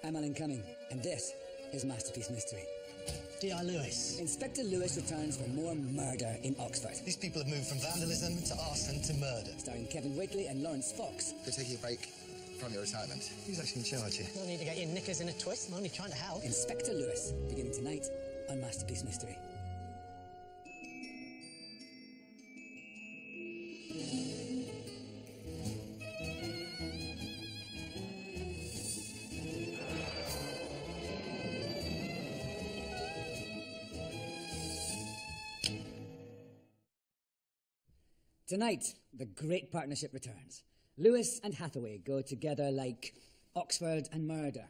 I'm Alan Cumming, and this is Masterpiece Mystery. D.I. Lewis. Inspector Lewis returns for more murder in Oxford. These people have moved from vandalism to arson to murder. Starring Kevin Whately and Laurence Fox. You're taking a break from your retirement. Who's actually in charge here? No need to get your knickers in a twist. I'm only trying to help. Inspector Lewis, beginning tonight on Masterpiece Mystery. Tonight, the great partnership returns. Lewis and Hathaway go together like Oxford and murder.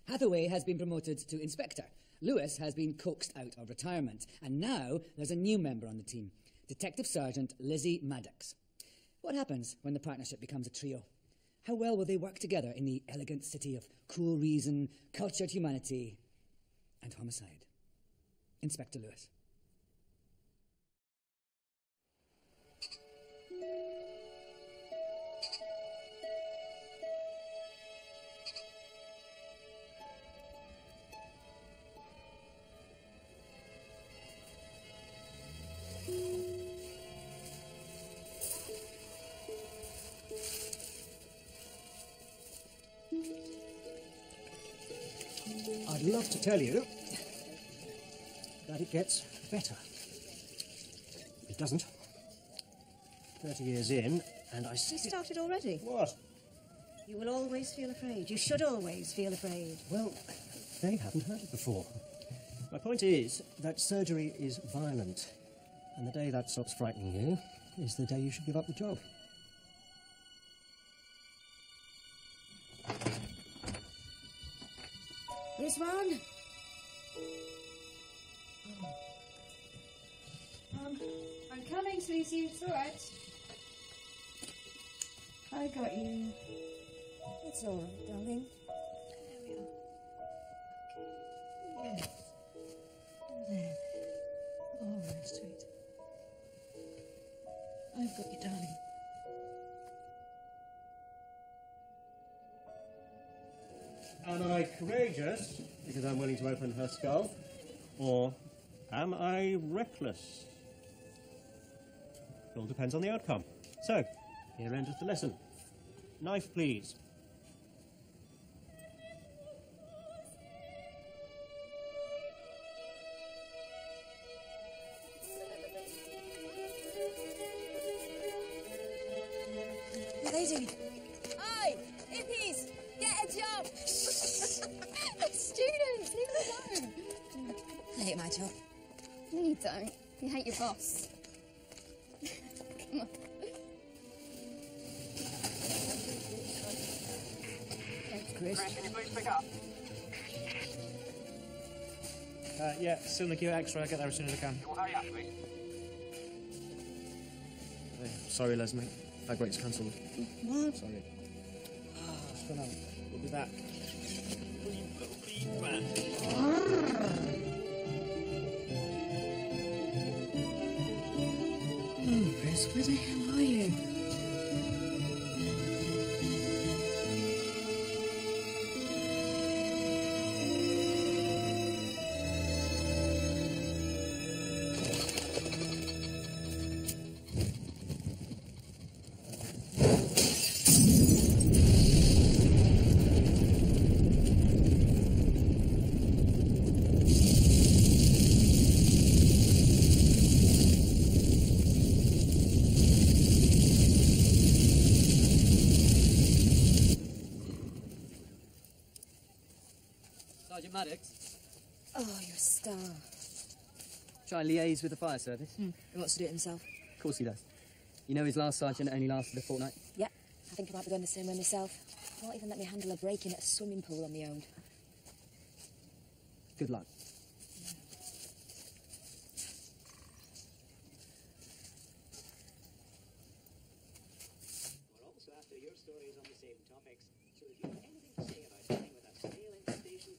Hathaway has been promoted to inspector. Lewis has been coaxed out of retirement. And now there's a new member on the team, Detective Sergeant Lizzie Maddox. What happens when the partnership becomes a trio? How well will they work together in the elegant city of cool reason, cultured humanity, and homicide? Inspector Lewis. I'd love to tell you that it gets better. It doesn't. 30 years in, and I see. You started already? What? You will always feel afraid. You should always feel afraid. Well, they haven't heard it before. My point is that surgery is violent, and the day that stops frightening you is the day you should give up the job. This one? I'm coming, sweetie. It's all right. I got you. It's all right, darling. There we are. Yes. There. All right, sweet. I've got you, darling. Am I courageous because I'm willing to open her skull? Or am I reckless? It all depends on the outcome. So, here enters the lesson. Knife, please. What are they doing? Oi! Hippies! Get a job! Students, leave me alone! I hate my job. No, you don't. You hate your boss. Come on. Thanks, Chris. Can you please pick up? Yeah, still in the queue at X-ray. I'll get there as soon as I can. Well, hurry up, please. Sorry, Les, mate. That great's cancelled. What? Sorry. What's going on? We'll be back. Oh, Chris, where the hell are you? Sergeant Maddox, Oh, you're a star. try and liaise with the fire service. He wants to do it himself. Of course he does. You know his last sergeant only lasted a fortnight. Yeah, I think I might be going the same way myself. He won't even let me handle a break-in at a swimming pool on my own. Good luck. We're also after your stories on the same topics. So if you have anything to say about dealing with a sail infestation...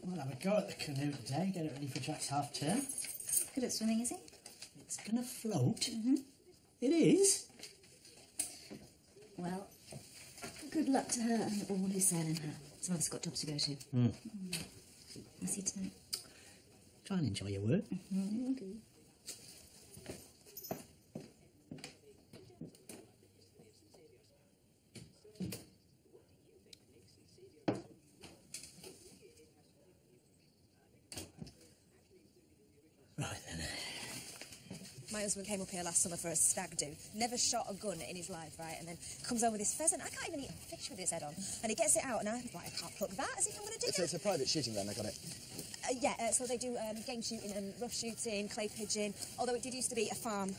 We'll have a go at the canoe today, get it ready for Jack's half term. Good at swimming, is he? It's going to float. Mm-hmm. It is. Well, good luck to her and all who sail in her. Some of us got jobs to go to. I'll see you tonight. Try and enjoy your work. Okay. Right then. My husband came up here last summer for a stag do. Never shot a gun in his life, right? And then comes over with this pheasant. I can't even eat a fish with its head on. And he gets it out, and I'm like, I can't pluck that. As if I'm going to do It's a private shooting then, I got it. So they do game shooting and rough shooting, clay pigeon, although it did used to be a farm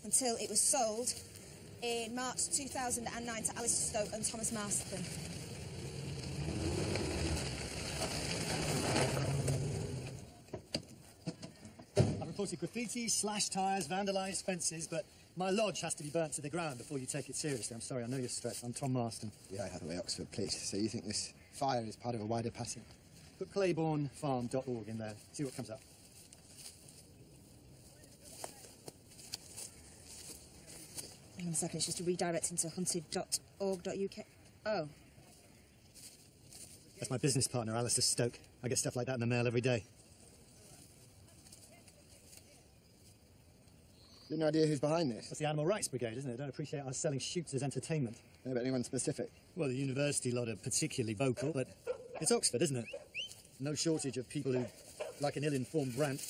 until it was sold in March 2009 to Alistair Stoke and Thomas Marston. I've reported graffiti, slashed tyres, vandalised fences, but my lodge has to be burnt to the ground before you take it seriously. I'm sorry, I know you're stressed. I'm Tom Marston. Yeah, Hathaway, Oxford, please. So you think this fire is part of a wider pattern? Put claibornefarm.org in there, see what comes up. Hang on a second, it's just a redirect into hunted.org.uk. Oh. That's my business partner, Alistair Stoke. I get stuff like that in the mail every day. You have no idea who's behind this? That's the Animal Rights Brigade, isn't it? Don't appreciate us selling shoots as entertainment. No, but anyone specific? Well, the university lot are particularly vocal, but it's Oxford, isn't it? No shortage of people who like an ill-informed rant.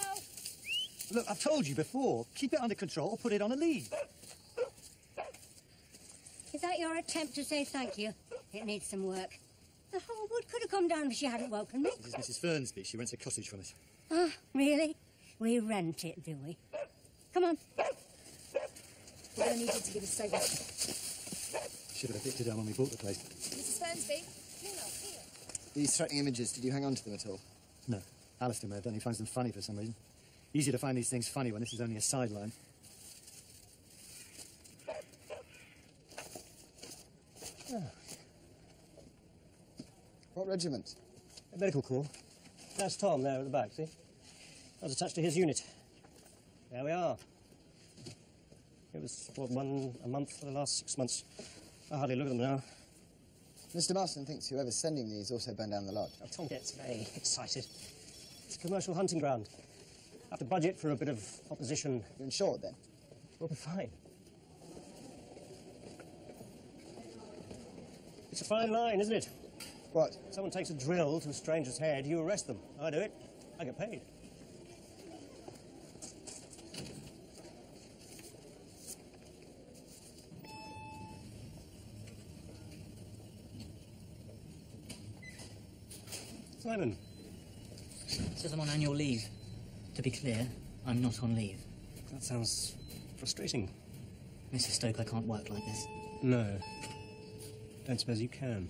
No. Look, I've told you before, keep it under control or put it on a lead. Is that your attempt to say thank you? It needs some work. The whole wood could have come down if she hadn't welcomed me. This is Mrs. Fernsby. She rents a cottage from us. Ah, really? We rent it, do we? Come on. We're going to need you to give us a statement. Should have evicted her when we bought the place. Mrs. Fernsby? Here. These threatening images, did you hang on to them at all? No. Alistair may have done. He finds them funny for some reason. Easy to find these things funny when this is only a sideline. What regiment? A medical corps. That's Tom there at the back, see? I was attached to his unit. There we are. It was, what, a month for the last 6 months. I hardly look at them now. Mr. Marston thinks whoever's sending these also burned down the lodge. Oh, Tom gets very excited. It's a commercial hunting ground. Have to budget for a bit of opposition. You're insured, then? We'll be fine. It's a fine line, isn't it? What? Someone takes a drill to a stranger's head, you arrest them. I do it. I get paid. Simon. Says I'm on annual leave. To be clear, I'm not on leave. That sounds frustrating. Mrs. Stoke, I can't work like this. No. Don't suppose you can.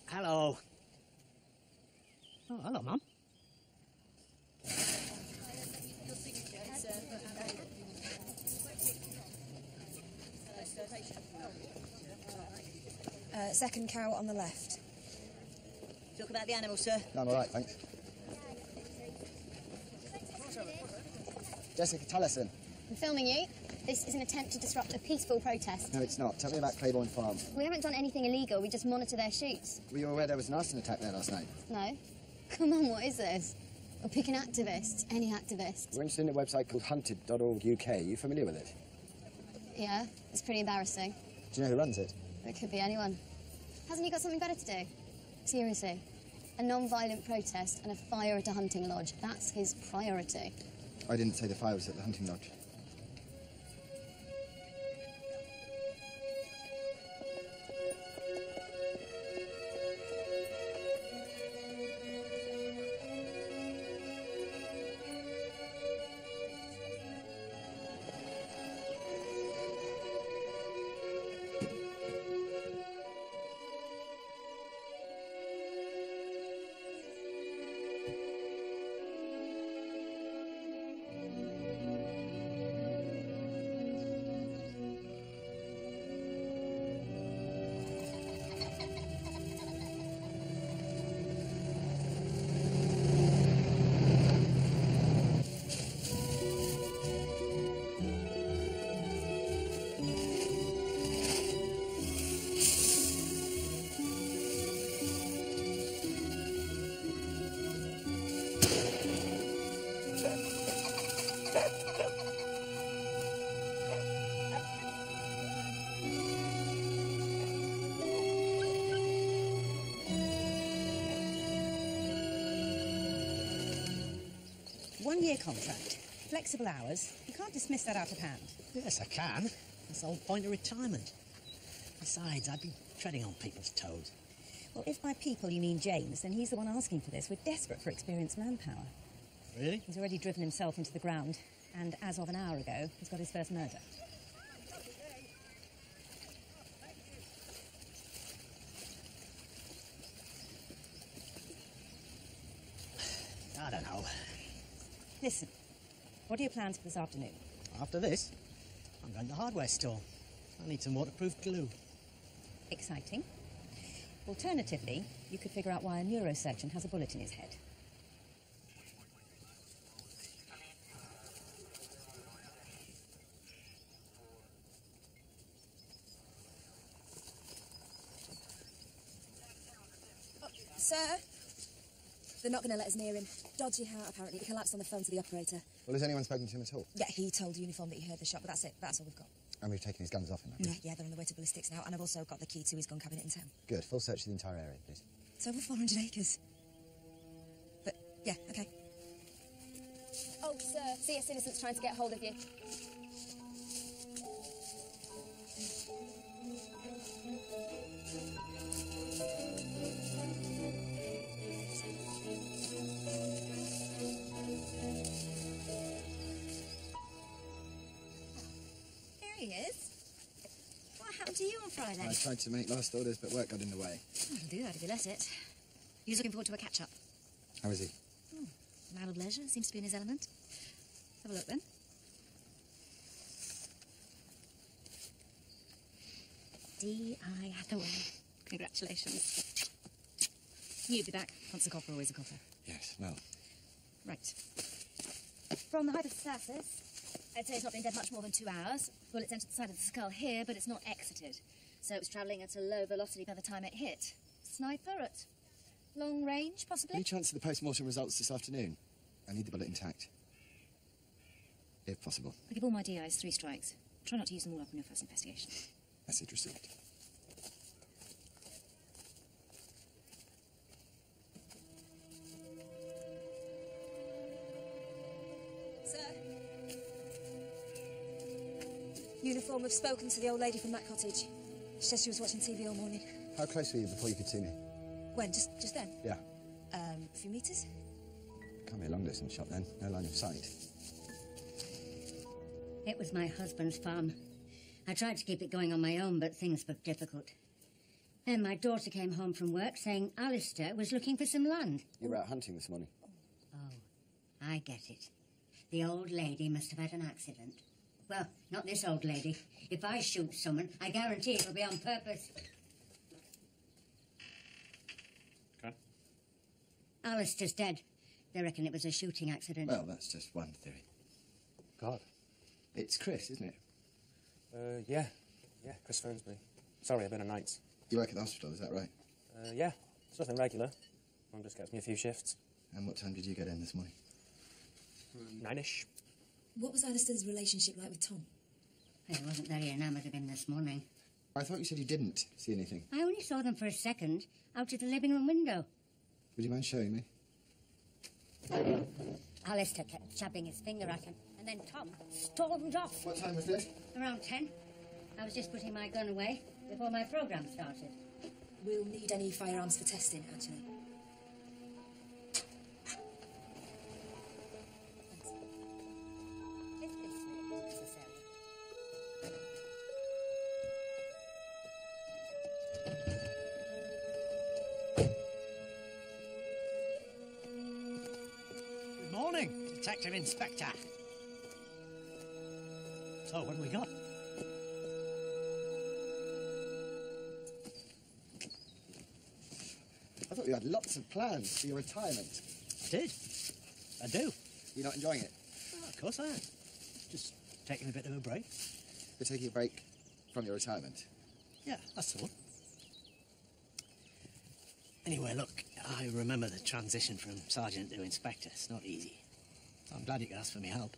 Hello. Oh, hello, Mum. Second cow on the left. Talk about the animal, sir. No, I'm all right, thanks. Jessica Tallison. I'm filming you. This is an attempt to disrupt a peaceful protest. No, it's not. Tell me about Claiborne Farm. We haven't done anything illegal. We just monitor their shoots. Were you aware there was an arson attack there last night? No. Come on, what is this? We'll pick an activist. Any activist. We're interested in a website called hunted.org.uk. Are you familiar with it? Yeah, it's pretty embarrassing. Do you know who runs it? It could be anyone. Hasn't he got something better to do? Seriously. A non-violent protest and a fire at a hunting lodge. That's his priority. I didn't say the fire was at the hunting lodge. 1-year contract. Flexible hours. You can't dismiss that out of hand. Yes, I can. That's the whole point of retirement. Besides, I'd be treading on people's toes. Well, if by people you mean James, then he's the one asking for this. We're desperate for experienced manpower. Really? He's already driven himself into the ground, and as of an hour ago, he's got his first murder. I don't know. Listen, what are your plans for this afternoon? After this, I'm going to the hardware store. I need some waterproof glue. Exciting. Alternatively, you could figure out why a neurosurgeon has a bullet in his head. Oh, sir? They're not going to let us near him. Dodgy heart, apparently. He collapsed on the phone to the operator. Well, has anyone spoken to him at all? Yeah, he told the uniform that he heard the shot, but that's it. That's all we've got. And we've taken his guns off him, have we? Yeah, they're on the way to ballistics now, and I've also got the key to his gun cabinet in town. Good. Full search of the entire area, please. It's over 400 acres. But, yeah, OK. Oh, sir, CS Innocent's trying to get hold of you. There he is. What happened to you on Friday? I tried to make last orders, but work got in the way. Oh, it'll do that if you let it. He was looking forward to a catch-up. How is he? Man of leisure, seems to be in his element. Have a look, then. D.I. Hathaway. Congratulations. You'd be back. Once a copper, always a copper. Yes, well. Right. From the hypostasis, I'd say it's not been dead much more than 2 hours. Bullets entered the side of the skull here, but it's not exited. So it was travelling at a low velocity by the time it hit. Sniper at long range, possibly? Any chance of the post-mortem results this afternoon? I need the bullet intact. If possible. I give all my DIs 3 strikes. Try not to use them all up in your first investigation. Message received. Sir? Uniform, we've spoken to the old lady from that cottage. She says she was watching TV all morning. How close were you before you could see me? When? Just then? Yeah. A few metres? Can't be a long-distance shot then. No line of sight. It was my husband's farm. I tried to keep it going on my own, but things were difficult. Then my daughter came home from work saying Alistair was looking for some land. You were out hunting this morning. Oh, I get it. The old lady must have had an accident. Well, not this old lady. If I shoot someone, I guarantee it'll be on purpose. Okay. Alistair's dead. They reckon it was a shooting accident. Well, that's just one theory. God. It's Chris, isn't it? Yeah. Yeah, Chris phones me. Sorry, I've been on nights. You work at the hospital, is that right? Yeah. It's nothing regular. Mum just gets me a few shifts. And what time did you get in this morning? 9-ish. What was Alistair's relationship like with Tom? I wasn't very enamoured of him this morning. I thought you said you didn't see anything. I only saw them for a second, out of the living room window. Would you mind showing me? Alistair kept jabbing his finger at him, and then Tom stormed off. What time was this? Around 10. I was just putting my gun away before my programme started. We'll need any firearms for testing, actually. Good morning, Detective Inspector. So, what have we got? I thought you had lots of plans for your retirement. I did. I do. You're not enjoying it? Oh, of course I am. Just taking a bit of a break. You're taking a break from your retirement? Yeah, that's all. Anyway, look, I remember the transition from sergeant to inspector. It's not easy. I'm glad you could ask for me help.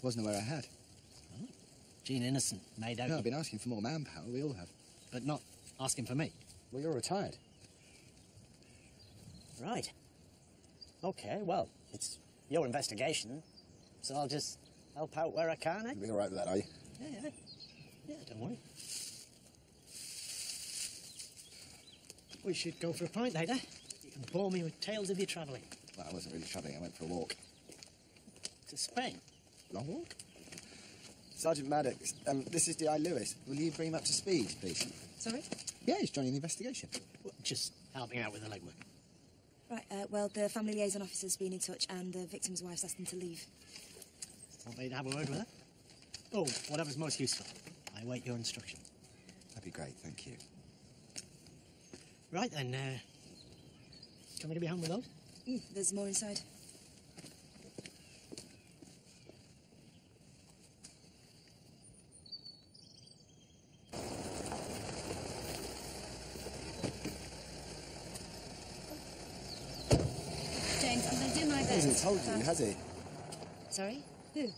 Wasn't aware I had. Oh. Gene Innocent made out... No, I've been asking for more manpower. We all have. But not asking for me. Well, you're retired. Right. Okay, well, it's your investigation, so I'll just help out where I can, eh? You'll be all right with that, are you? Yeah. Yeah, don't worry. We should go for a pint later. You can bore me with tales of your travelling. Well, I wasn't really travelling. I went for a walk. To Spain? Long walk? Sergeant Maddox, this is D.I. Lewis. Will you bring him up to speed, please? Sorry? Yeah, he's joining the investigation. Well, just helping out with the legwork. Right, well, the family liaison officer's been in touch and the victim's wife's asked them to leave. Want me to have a word with her? Oh, whatever's most useful. I await your instruction. That'd be great, thank you. Right then, can we be home with those? There's more inside. James, I'm going to do my best. He hasn't told you, has he? Sorry? Who?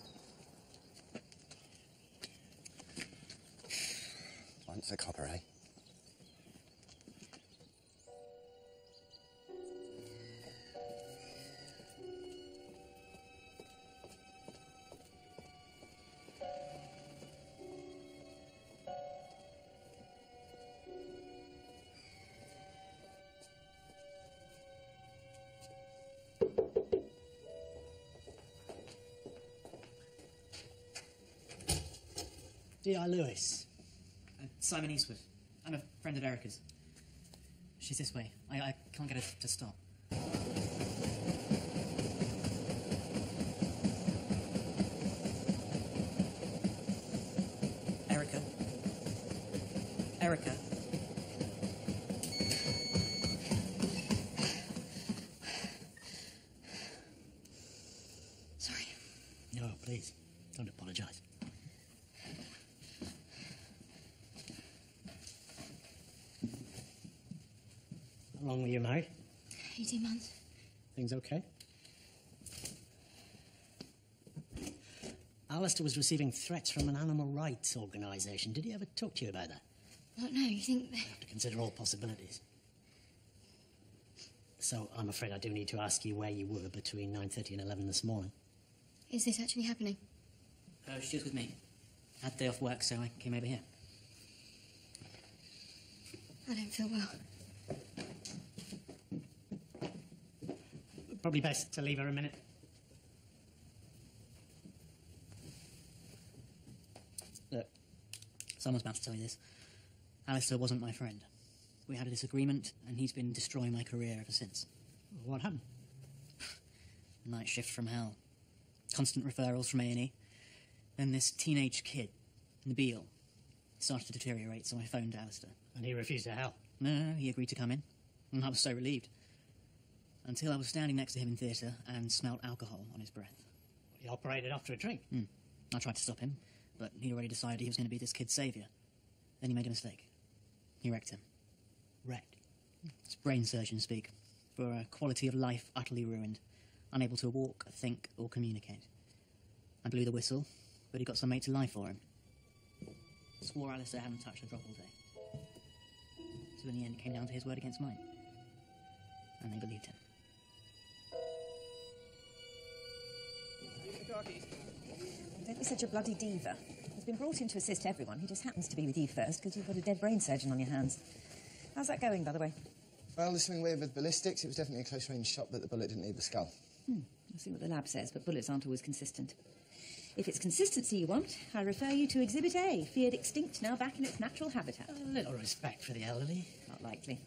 Once a copper, eh? D.I. Lewis. Simon Eastwood. I'm a friend of Erica's. She's this way. I can't get her to stop. Erica. Erica. Sorry. No, please. Don't apologise. How long were you married? 18 months. Things okay? Alistair was receiving threats from an animal rights organisation. Did he ever talk to you about that? What, no, you think... You have to consider all possibilities. So, I'm afraid I do need to ask you where you were between 9:30 and 11 this morning. Is this actually happening? She was with me. I had a day off work, so I came over here. I don't feel well. Probably best to leave her a minute. Look, someone's about to tell you this. Alistair wasn't my friend. We had a disagreement, and he's been destroying my career ever since. What happened? Night shift from hell. Constant referrals from A&E. Then this teenage kid, Nabil, started to deteriorate, so I phoned Alistair. And he refused to help? No, he agreed to come in. And I was so relieved. Until I was standing next to him in theatre and smelt alcohol on his breath. He operated after a drink? I tried to stop him, but he'd already decided he was going to be this kid's saviour. Then he made a mistake. He wrecked him. Wrecked? It's brain surgeon speak. For a quality of life utterly ruined. Unable to walk, think, or communicate. I blew the whistle, but he got some mate to lie for him. Swore Alistair hadn't touched a drop all day. So in the end, it came down to his word against mine. And they believed him. Don't be such a bloody diva. He's been brought in to assist everyone. He just happens to be with you first because you've got a dead brain surgeon on your hands. How's that going, by the way? Well, this thing with ballistics, it was definitely a close-range shot, but the bullet didn't leave the skull. I'll see what the lab says, but bullets aren't always consistent. If it's consistency you want, I refer you to Exhibit A, feared extinct, now back in its natural habitat. A little respect for the elderly. Not likely.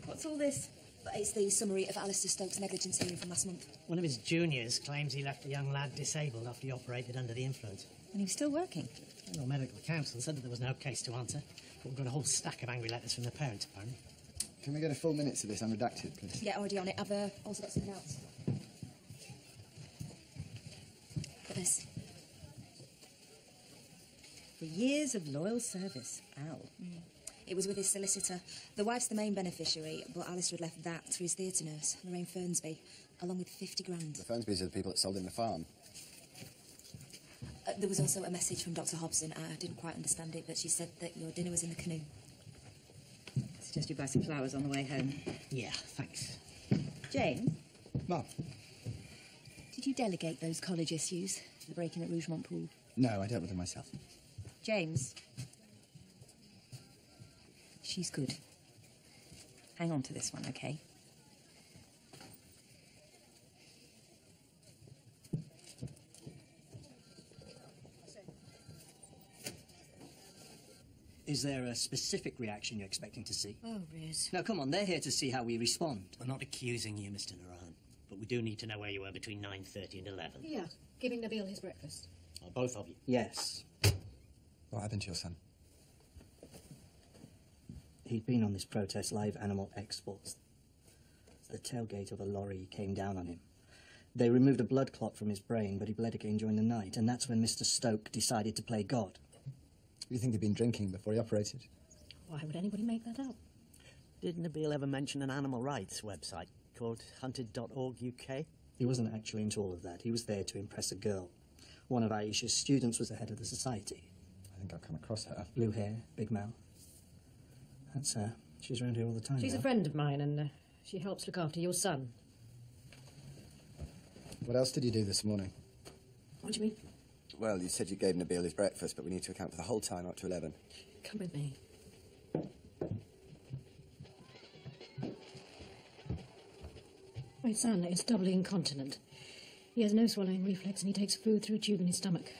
What's all this? It's the summary of Alistair Stokes' negligence hearing from last month. One of his juniors claims he left the young lad disabled after he operated under the influence. And he was still working? Well, medical counsel said that there was no case to answer, but we've got a whole stack of angry letters from the parents, apparently. Can we get a full minutes of this unredacted, please? Yeah, already on it. I've also got something else. Look at this. For years of loyal service. Ow. It was with his solicitor. The wife's the main beneficiary, but Alistair had left that to his theatre nurse, Lorraine Fernsby, along with 50 grand. The Fernsbys are the people that sold him the farm. There was also a message from Dr Hobson. I didn't quite understand it, but she said that your dinner was in the canoe. I suggest you buy some flowers on the way home. Yeah, thanks. Jane? Mum. Did you delegate those college issues, the break-in at Rougemont Pool? No, I dealt with them myself. James. She's good. Hang on to this one, OK? Is there a specific reaction you're expecting to see? Oh, Riz. Now, come on, they're here to see how we respond. We're not accusing you, Mr. Naran, but we do need to know where you were between 9:30 and 11. Yeah, giving Nabil his breakfast. Oh, both of you? Yes. What happened to your son? He'd been on this protest live animal exports. The tailgate of a lorry came down on him. They removed a blood clot from his brain, but he bled again during the night, and that's when Mr. Stoke decided to play God. You think he'd been drinking before he operated? Why would anybody make that up? Did Nabil ever mention an animal rights website called hunted.org UK? He wasn't actually into all of that. He was there to impress a girl. One of Aisha's students was the head of the society. I think I've come across her. Blue hair, big mouth. That's her. She's around here all the time. She's now. a friend of mine, and she helps look after your son. What else did you do this morning? What do you mean? Well, you said you gave Nabil his breakfast, but we need to account for the whole time up to 11. Come with me. My son is doubly incontinent. He has no swallowing reflex and he takes food through a tube in his stomach.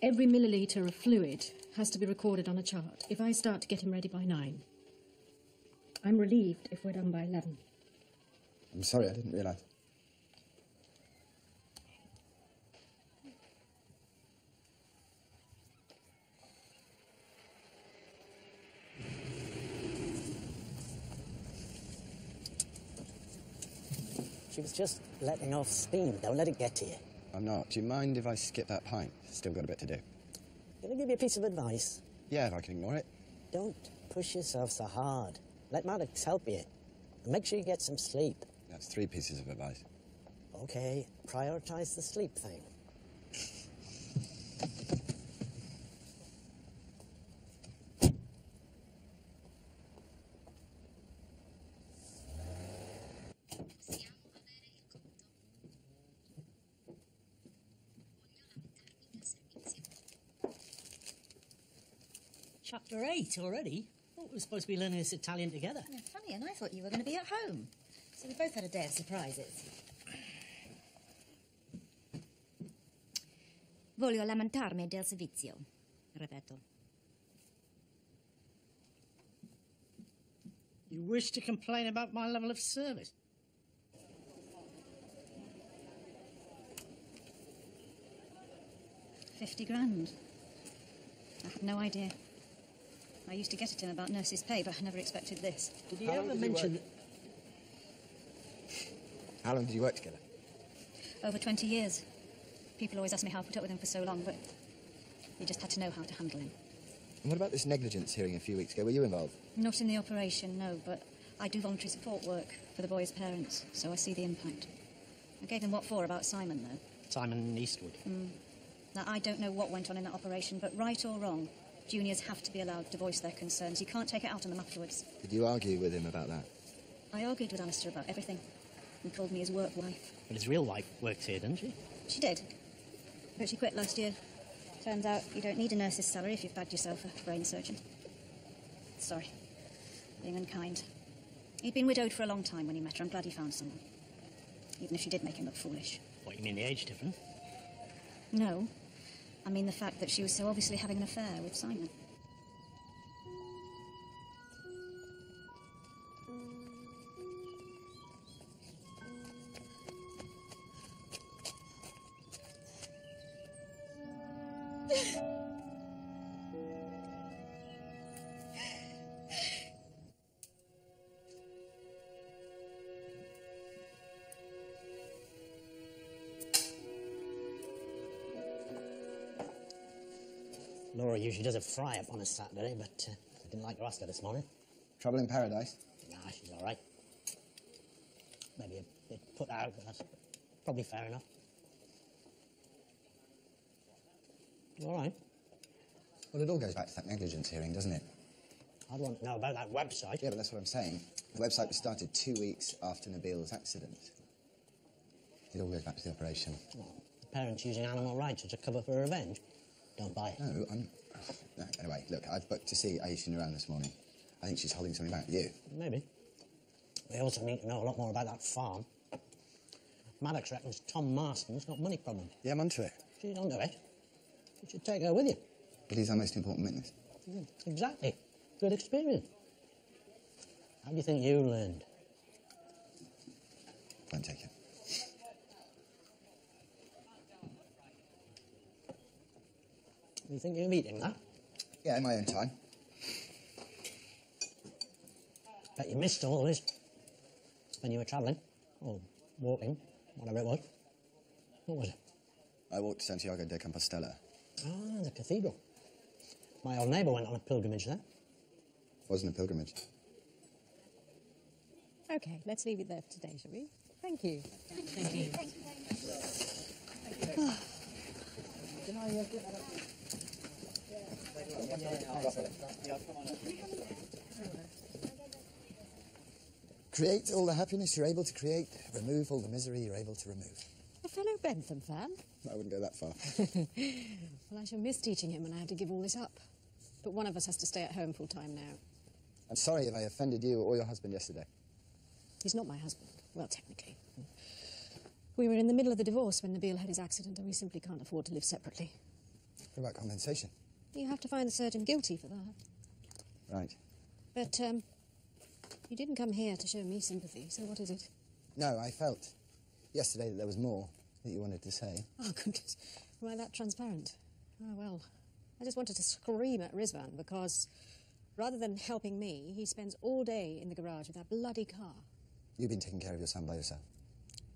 Every milliliter of fluid has to be recorded on a chart. If I start to get him ready by 9, I'm relieved if we're done by 11. I'm sorry, I didn't realise. She was just letting off steam. Don't let it get to you. I'm not. Do you mind if I skip that pint? Still got a bit to do. Can I give you a piece of advice? Yeah, if I can ignore it. Don't push yourself so hard. Let Maddox help you. And make sure you get some sleep. That's 3 pieces of advice. OK, prioritise the sleep thing. Chapter 8 already? Thought we were supposed to be learning this Italian together. Yeah, funny, and I thought you were going to be at home. So we both had a day of surprises. Voglio lamentarmi del servizio. Ripeto. You wish to complain about my level of service? £50,000. I had no idea. I used to get it in about nurse's pay, but I never expected this. Did he ever mention... How long did you work together? Over 20 years. People always ask me how I put up with him for so long, but you just had to know how to handle him. And what about this negligence hearing a few weeks ago? Were you involved? Not in the operation, no, but I do voluntary support work for the boy's parents, so I see the impact. I gave him what for about Simon, though. Simon Eastwood? Now, I don't know what went on in that operation, but right or wrong, juniors have to be allowed to voice their concerns. You can't take it out on them afterwards. Did you argue with him about that? I argued with Alistair about everything. He called me his work wife. But his real wife works here, doesn't she? She did. But she quit last year. Turns out you don't need a nurse's salary if you've bagged yourself a brain surgeon. Sorry. Being unkind. He'd been widowed for a long time when he met her. I'm glad he found someone. Even if she did make him look foolish. What, you mean the age difference? No. I mean the fact that she was so obviously having an affair with Simon. Laura usually does a fry-up on a Saturday, but I didn't like her ask her this morning. Trouble in paradise? Nah, she's all right. Maybe a bit put out, but that's probably fair enough. You all right? Well, it all goes back to that negligence hearing, doesn't it? I'd want to know about that website. Yeah, but that's what I'm saying. The website was started 2 weeks after Nabil's accident. It all goes back to the operation. The parents using animal rights as a cover for revenge. Don't buy it. No, No, anyway, look, I've booked to see Aishin around this morning. I think she's holding something back. You? Maybe. We also need to know a lot more about that farm. Maddox reckons Tom Marston's got money problems. Yeah, I'm onto it. She's onto it. You should take her with you. But he's our most important witness. Exactly. Good experience. How do you think you learned? Won't take it. You think you're meeting that? Yeah, in my own time. Bet you missed all this when you were travelling, or walking, whatever it was. What was it? I walked to Santiago de Compostela. Ah, the cathedral. My old neighbour went on a pilgrimage there. Wasn't a pilgrimage. OK, let's leave it there for today, shall we? Thank you. Thank you. Create all the happiness you're able to create. Remove all the misery you're able to remove. A fellow Bentham fan? I wouldn't go that far. Well, I shall miss teaching him when I had to give all this up. But one of us has to stay at home full-time now. I'm sorry if I offended you or your husband yesterday. He's not my husband. Well, technically. We were in the middle of the divorce when Nabil had his accident, and we simply can't afford to live separately. What about compensation? You have to find the surgeon guilty for that. Right. But, you didn't come here to show me sympathy, so what is it? No, I felt yesterday that there was more that you wanted to say. Oh, goodness. Am I that transparent? Oh, well, I just wanted to scream at Rizvan because rather than helping me, he spends all day in the garage with that bloody car. You've been taking care of your son by yourself.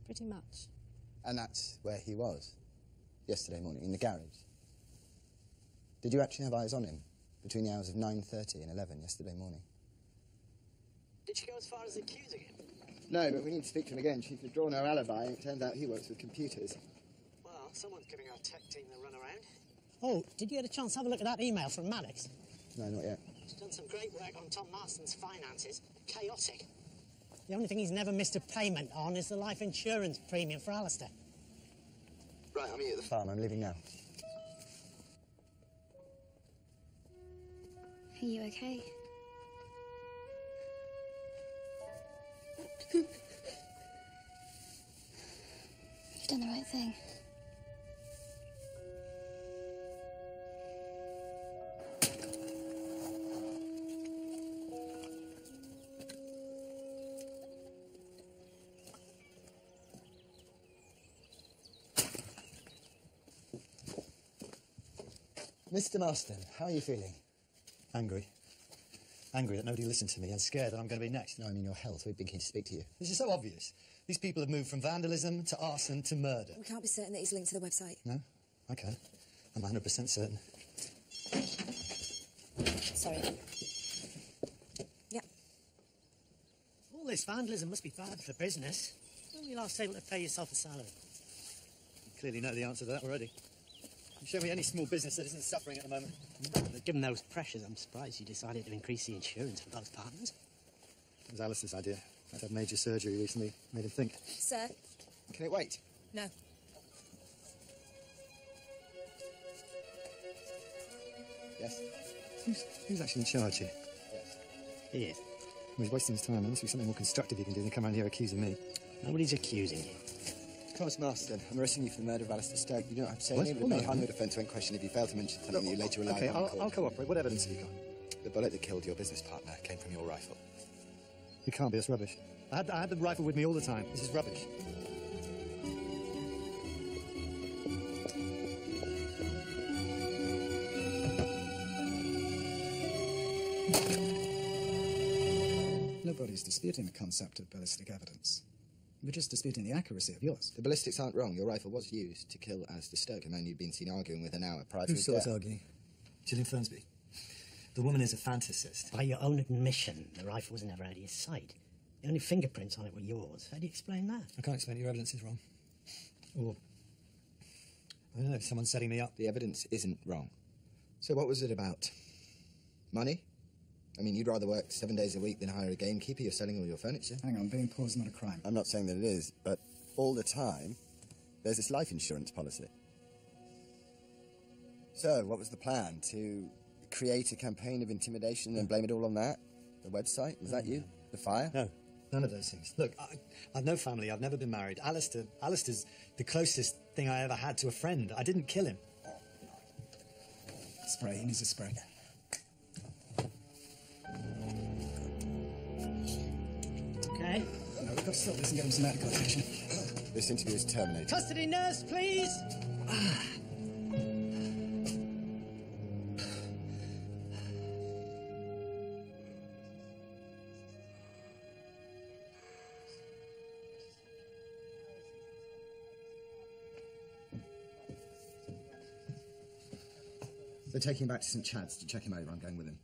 Pretty much. And that's where he was yesterday morning, in the garage. Did you actually have eyes on him between the hours of 9:30 and 11 yesterday morning? Did she go as far as accusing him? No, but we need to speak to him again. She's withdrawn her alibi, and it turns out he works with computers. Well, someone's giving our tech team the runaround. Oh, did you get a chance to have a look at that email from Maddox? No, not yet. He's done some great work on Tom Marston's finances. Chaotic. The only thing he's never missed a payment on is the life insurance premium for Alistair. Right, I'll meet you at the farm. I'm leaving now. Are you okay? You've done the right thing. Mr. Marston, how are you feeling? Angry. Angry that nobody listened to me and scared that I'm going to be next. No, I mean your health. We've been keen to speak to you. This is so obvious. These people have moved from vandalism to arson to murder. We can't be certain that he's linked to the website. No? Okay. I'm 100% certain. Sorry. Yeah. All this vandalism must be bad for business. When were you last able to pay yourself a salary? You clearly know the answer to that already. You show me any small business that isn't suffering at the moment. But given those pressures, I'm surprised you decided to increase the insurance for both partners. It was Alice's idea. I'd had major surgery recently. Made him think. Sir? Can it wait? No. Yes? Who's actually in charge here? Yes. He is. Well, he's wasting his time. There must be something more constructive you can do than come around here accusing me. Nobody's accusing you. Thomas Marston, I'm arresting you for the murder of Alistair Stokes. You don't have to say What? anything, but may harm your defence when questioned if you fail to mention something that you later relied Okay, on. I'll cooperate. What evidence have you got? The bullet that killed your business partner came from your rifle. It can't be. That's rubbish. I had the rifle with me all the time. This is rubbish. Nobody's disputing the concept of ballistic evidence. We're just disputing the accuracy of yours. The ballistics aren't wrong. Your rifle was used to kill Alistair Stokes, a man you'd been seen arguing with an hour prior to Who his saw death. us arguing? Gillian Fernsby. The woman is a fantasist. By your own admission, the rifle was never out of your sight. The only fingerprints on it were yours. How do you explain that? I can't explain it. Your evidence is wrong. Or, I don't know, someone's setting me up. The evidence isn't wrong. So what was it about? Money? I mean, you'd rather work 7 days a week than hire a gamekeeper. You're selling all your furniture. Hang on, being poor is not a crime. I'm not saying that it is, but all the time, There's this life insurance policy. So, what was the plan? To create a campaign of intimidation and blame it all on that? The website? Was that you? The fire? No, none of those things. Look, I've no family. I've never been married. Alistair's the closest thing I ever had to a friend. I didn't kill him. Spray. He needs a spray. Okay. No, we've got to stop this and get him some medical attention. This interview is terminated. Custody nurse, please! They're taking him back to St Chad's to check him over. I'm going with him.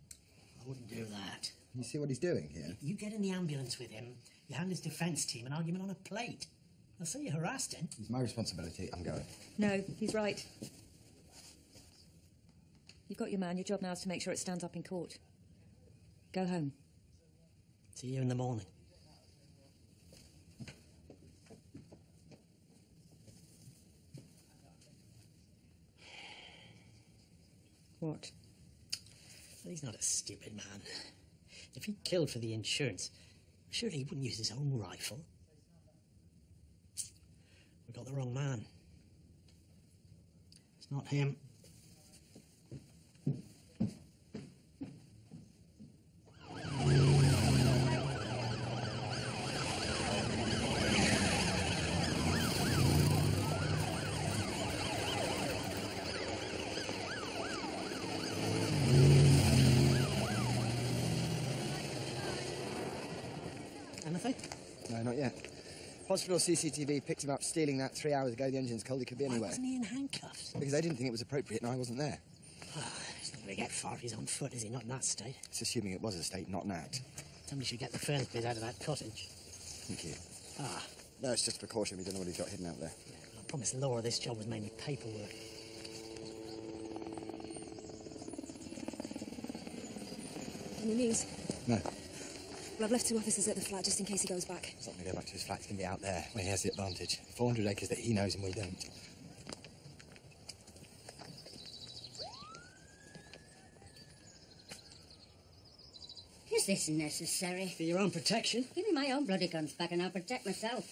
I wouldn't do that. You see what he's doing here? You get in the ambulance with him, you hand his defence team an argument on a plate. They'll say you harassed him. It's my responsibility. I'm going. No, he's right. You've got your man. Your job now is to make sure it stands up in court. Go home. See you in the morning. What? Well, he's not a stupid man. If he killed for the insurance, surely he wouldn't use his own rifle. We got the wrong man. It's not him. Anything? No, not yet. Hospital CCTV picked him up stealing that 3 hours ago. The engine's cold. He could be anywhere. Why wasn't he in handcuffs? Because they didn't think it was appropriate and I wasn't there. He's not going to get far if he's on foot, is he? Not in that state. It's assuming it was a state, not an act. Somebody should get the furnace out of that cottage. Thank you. Ah. No, it's just a precaution. We don't know what he's got hidden out there. I promised Laura this job was mainly paperwork. Any news? No. Well, I've left 2 officers at the flat just in case he goes back. He's not going to go back to his flat. He's going to be out there when he has the advantage. 400 acres that he knows and we don't. Is this necessary? For your own protection? Give me my own bloody guns back and I'll protect myself.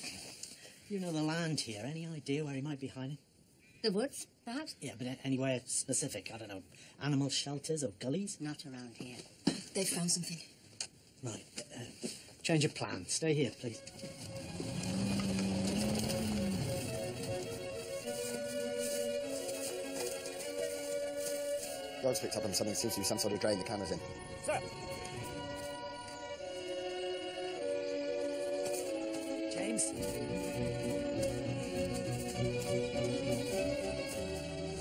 You know the land here. Any idea where he might be hiding? The woods, perhaps? Yeah, but anywhere specific. I don't know. Animal shelters or gullies? Not around here. They've found something. Right. Change of plan. Stay here, please. Dogs picked up on something. Seems to be some sort of drain the camera's in. Sir! James?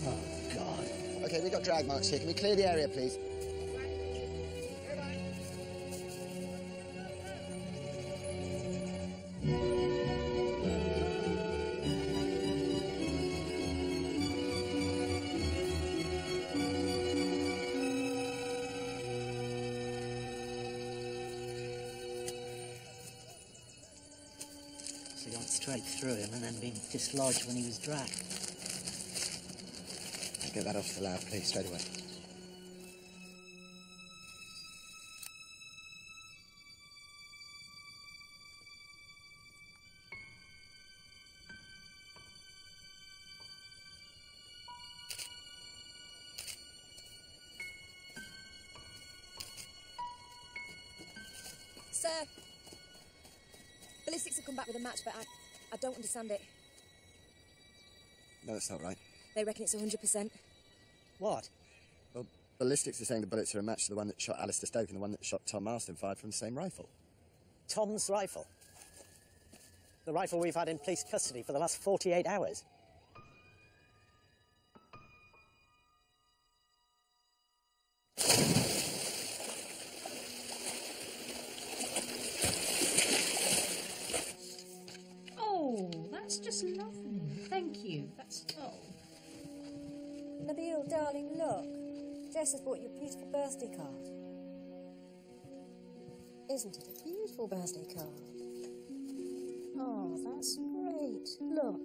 Oh, God. OK, we've got drag marks here. Can we clear the area, please? So he went straight through him and then being dislodged when he was dragged. Let's get that off the lab, please, straight away. Sir, ballistics have come back with a match, but I don't understand it. No, that's not right. They reckon it's 100%. What? Well, ballistics are saying the bullets are a match to the one that shot Alistair Stoke and the one that shot Tom Marston fired from the same rifle. Tom's rifle? The rifle we've had in police custody for the last 48 hours? Oh, that's just lovely. Thank you. That's Nabil, darling, look. Jess has bought you a beautiful birthday card. Isn't it a beautiful birthday card? Oh, that's great. Look.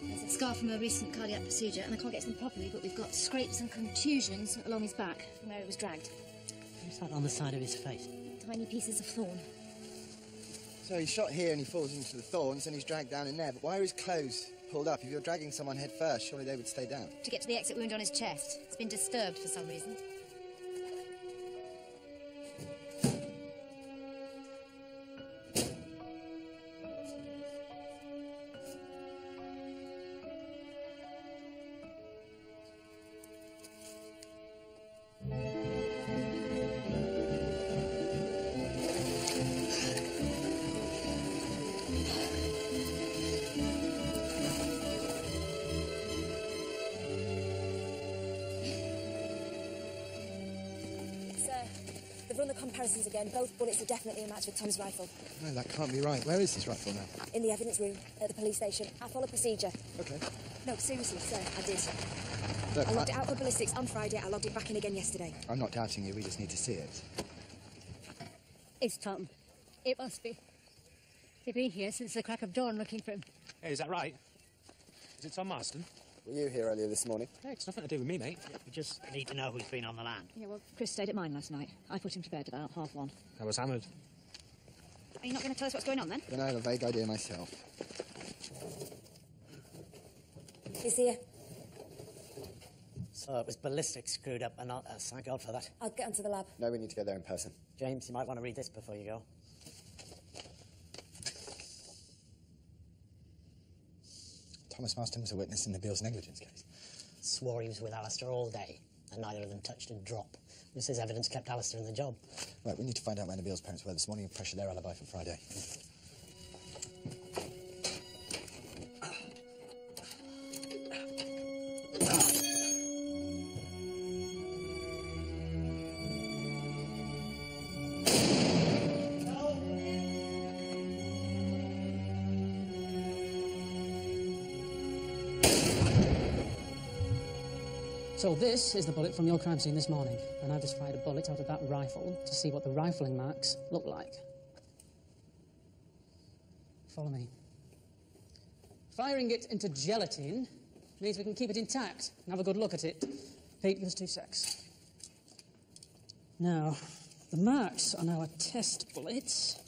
There's a scar from a recent cardiac procedure, and I can't get to them properly, but we've got scrapes and contusions along his back from where it was dragged. What's that on the side of his face? Tiny pieces of thorn. So he's shot here and he falls into the thorns and he's dragged down in there. But why are his clothes pulled up? If you're dragging someone head first, surely they would stay down. To get to the exit wound on his chest. It's been disturbed for some reason. They've run the comparisons again. Both bullets are definitely a match with Tom's rifle. No, that can't be right. Where is this rifle now? In the evidence room at the police station. I followed procedure. OK. No, seriously, sir, I did. Look, I logged it out for ballistics on Friday. I logged it back in again yesterday. I'm not doubting you. We just need to see it. It's Tom. It must be. They've been here since the crack of dawn looking for him. Hey, is that right? Is it Tom Marston? Were you here earlier this morning? Hey, it's nothing to do with me, mate. We just need to know who's been on the land. Yeah, well, Chris stayed at mine last night. I put him to bed about 1:30. I was hammered. Are you not going to tell us what's going on, then? Then I have a vague idea myself. He's here. So it was ballistics screwed up, and thank God for that. I'll get onto the lab. No, we need to go there in person. James, you might want to read this before you go. Thomas Marston was a witness in the Beale's negligence case. Swore he was with Alistair all day, and neither of them touched a drop. This is evidence kept Alistair in the job. Right, we need to find out where the Beale's parents were this morning and pressure their alibi for Friday. So this is the bullet from your crime scene this morning, and I've just fired a bullet out of that rifle to see what the rifling marks look like. Follow me. Firing it into gelatine means we can keep it intact and have a good look at it. Pete, give us 2 secs. Now, the marks on our test bullets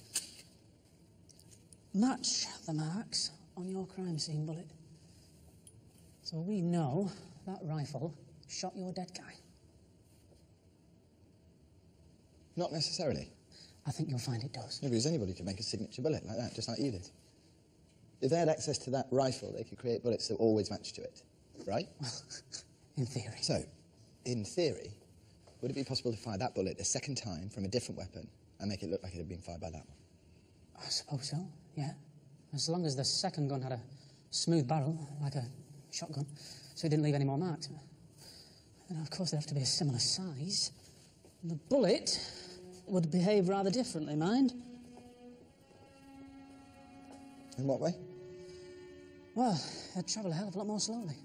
match the marks on your crime scene bullet. So we know that rifle shot your dead guy. Not necessarily. I think you'll find it does. No, because anybody could make a signature bullet like that, just like you did. If they had access to that rifle, they could create bullets that always match to it, right? In theory. So, in theory, would it be possible to fire that bullet a second time from a different weapon and make it look like it had been fired by that one? I suppose so, yeah. As long as the second gun had a smooth barrel, like a shotgun, so it didn't leave any more marks. And of course, they'd have to be a similar size. And the bullet would behave rather differently, mind? In what way? Well, it'd travel a hell of a lot more slowly.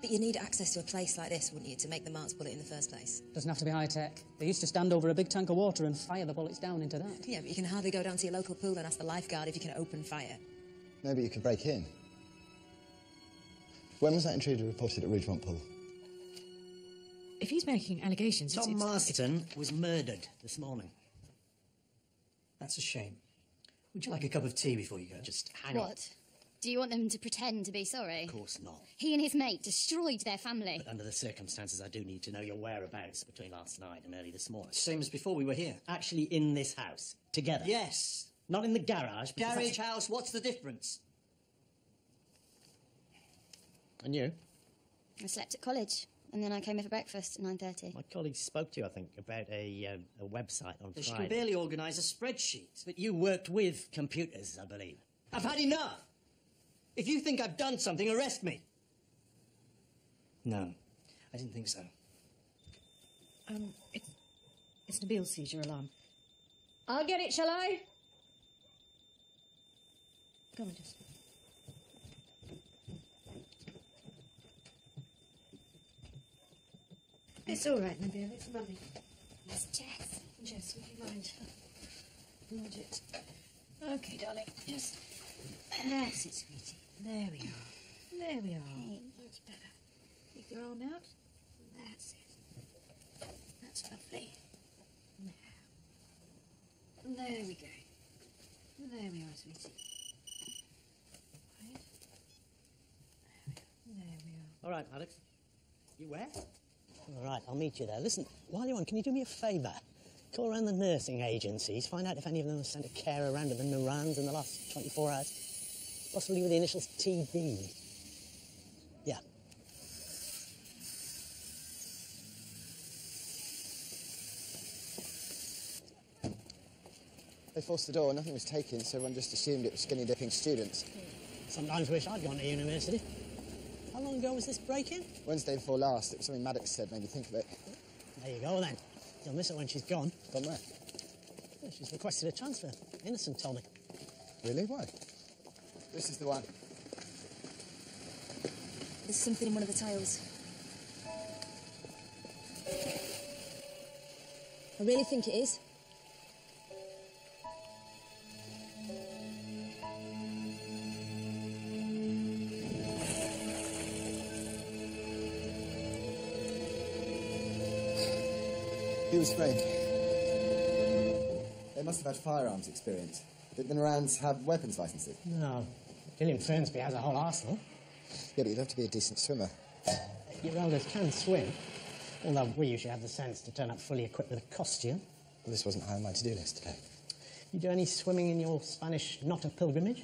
But you need access to a place like this, wouldn't you, to make the marks bullet in the first place? Doesn't have to be high-tech. They used to stand over a big tank of water and fire the bullets down into that. Yeah, but you can hardly go down to your local pool and ask the lifeguard if you can open fire. Maybe you could break in. When was that intruder reported at Ridgemont Pool? If he's making allegations... Tom Marston was murdered this morning. That's a shame. Would you like a cup of tea before you go? Just hang on. What? Do you want them to pretend to be sorry? Of course not. He and his mate destroyed their family. But under the circumstances, I do need to know your whereabouts between last night and early this morning. Same as before we were here. Actually in this house. Together. Yes. Not in the garage. Garage house, what's the difference? And you? I slept at college, and then I came here for breakfast at 9:30. My colleague spoke to you, I think, about a website on She Friday. can barely organise a spreadsheet. But you worked with computers, I believe. I've had enough. If you think I've done something, arrest me. No, I didn't think so. It's Nabil's seizure alarm. I'll get it, shall I? Go on, just... It's all right, Nabil. It's Mummy. It's Jess. Jess. Yes, would you mind? Lodge it. Okay, darling. Yes. That's it, sweetie. There we are. There we are. That's better. Take your arm out. That's it. That's lovely. Now. There we go. There we are, sweetie. Right. There we are. All right, Maddox. You where? All right, I'll meet you there. Listen, while you're on, can you do me a favour? Call around the nursing agencies, find out if any of them have sent a carer around to the Narans in the last 24 hours. Possibly with the initials TB. Yeah. They forced the door, nothing was taken, so everyone just assumed it was skinny dipping students. Sometimes wish I'd gone to university. How long ago was this break-in? Wednesday before last. It was something Maddox said, made me think of it. There you go, then. You'll miss it when she's gone. Gone where? Well, she's requested a transfer. Innocent told me. Really? Why? This is the one. There's something in one of the tiles. I really think it is. He was framed. They must have had firearms experience. Did the Narans have weapons licenses? No. Gillian Fernsby has a whole arsenal. Yeah, but you'd have to be a decent swimmer. Your elders can swim, although we usually have the sense to turn up fully equipped with a costume. Well, this wasn't high on my to-do list today. You do any swimming in your Spanish not a pilgrimage?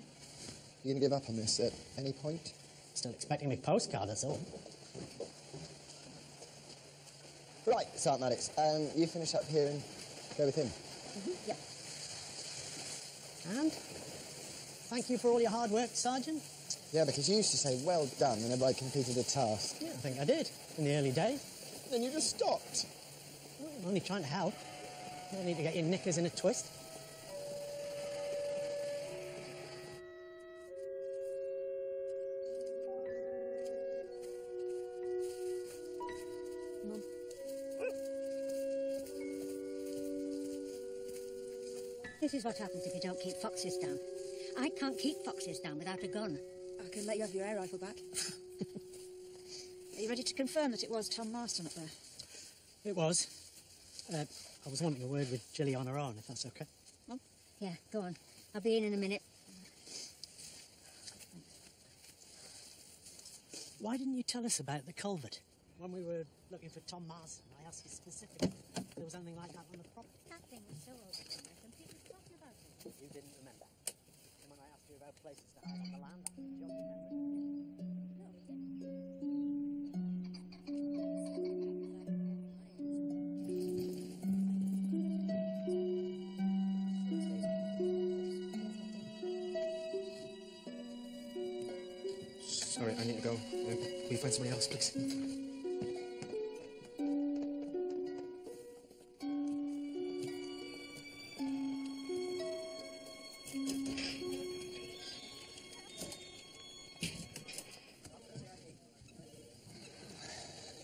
You going to give up on this at any point? Still expecting me postcard, that's all. Right, Sergeant Maddox, you finish up here and go with him. Yep. And? Thank you for all your hard work, Sergeant. Yeah, because you used to say, well done, whenever I completed a task. Yeah, I think I did, in the early days. Then you just stopped. Well, I'm only trying to help. No need to get your knickers in a twist. Mum. This is what happens if you don't keep foxes down. I can't keep foxes down without a gun. I can let you have your air rifle back. Are you ready to confirm that it was Tom Marston up there? It was. I was wanting a word with Jilly on her own, if that's OK. Oh? Yeah, go on. I'll be in a minute. Why didn't you tell us about the culvert? When we were looking for Tom Marston, I asked you specifically if there was anything like that on the property. That thing was so old, and people were talking about it. You didn't remember. And when I asked you about places to hide on the land, I think you remembered. No, we didn't. Sorry, I need to go. Will you find somebody else, please?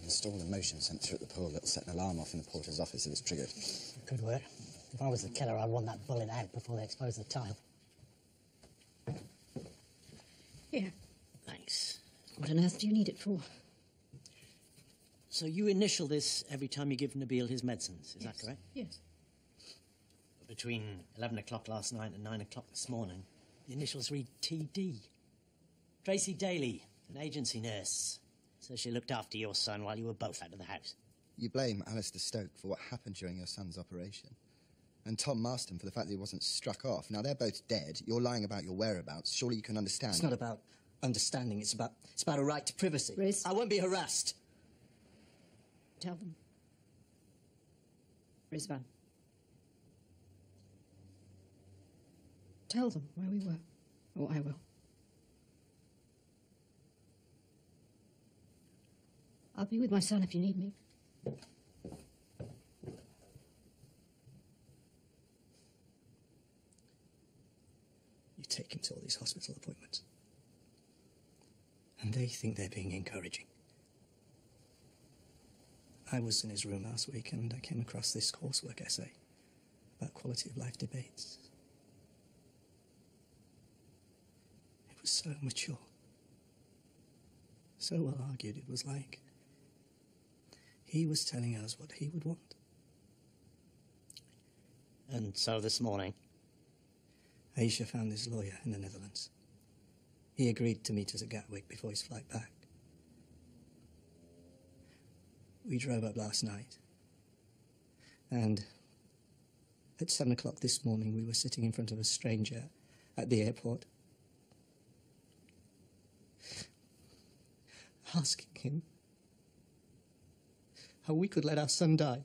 Install a motion sensor at the pool that'll set an alarm off in the porter's office if it's triggered. Good work. If I was the killer, I'd want that bullet out before they expose the tile. Here. Thanks. What on earth do you need it for? So you initial this every time you give Nabil his medicines, is that correct? Yes. Between 11 o'clock last night and 9 o'clock this morning, the initials read TD. Tracy Daly, an agency nurse. So she looked after your son while you were both out of the house. You blame Alistair Stoke for what happened during your son's operation. And Tom Marston for the fact that he wasn't struck off. Now, they're both dead. You're lying about your whereabouts. Surely you can understand. It's not about understanding. It's about a right to privacy. Riz. I won't be harassed. Tell them. Rizvan. Tell them where we were. Or I will. I'll be with my son if you need me. You take him to all these hospital appointments. And they think they're being encouraging. I was in his room last week and I came across this coursework essay. about quality of life debates. It was so mature, so well argued. It was like he was telling us what he would want. And so this morning, Aisha found his lawyer in the Netherlands. He agreed to meet us at Gatwick before his flight back. We drove up last night, and at 7 o'clock this morning we were sitting in front of a stranger at the airport, asking him how we could let our son die.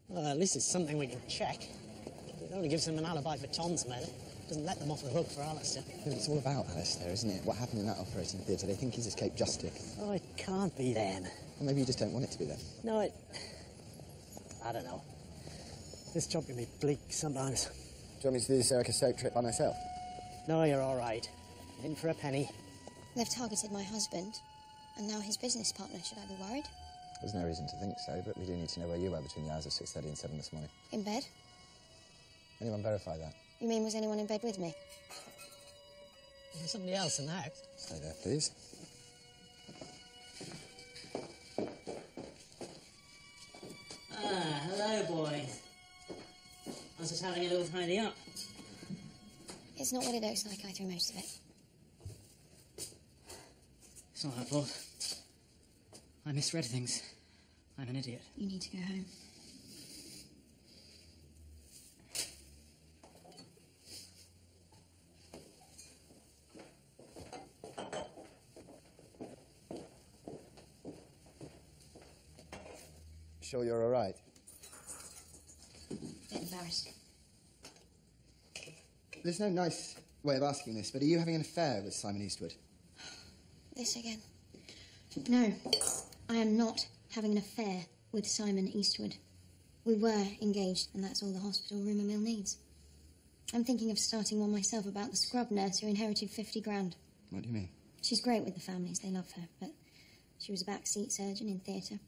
Well, at least it's something we can check. It only gives him an alibi for Tom's murder. Doesn't let them off the hook for Alistair. But it's all about Alistair, isn't it? What happened in that operating theatre? They think he's escaped justice. Oh, it can't be them. Or maybe you just don't want it to be them. No, I don't know. This job can be bleak sometimes. Do you want me to do this Erica soap trip by myself? No, you're all right. In for a penny. They've targeted my husband, and now his business partner. Should I be worried? There's no reason to think so, but we do need to know where you were between the hours of 6:30 and 7 this morning. In bed? Anyone verify that? You mean, was anyone in bed with me? There's somebody else in the house. Stay there, please. Ah, hello, boys. I was just having a little tidy up. It's not what it looks like. I threw most of it. It's not her fault. I misread things. I'm an idiot. You need to go home. Sure you're all right? Bit embarrassed. There's no nice way of asking this, but are you having an affair with Simon Eastwood? This again. No, I am not having an affair with Simon Eastwood. We were engaged, and that's all the hospital rumour mill needs. I'm thinking of starting one myself about the scrub nurse who inherited 50 grand. What do you mean? She's great with the families, they love her, but she was a backseat surgeon in theatre.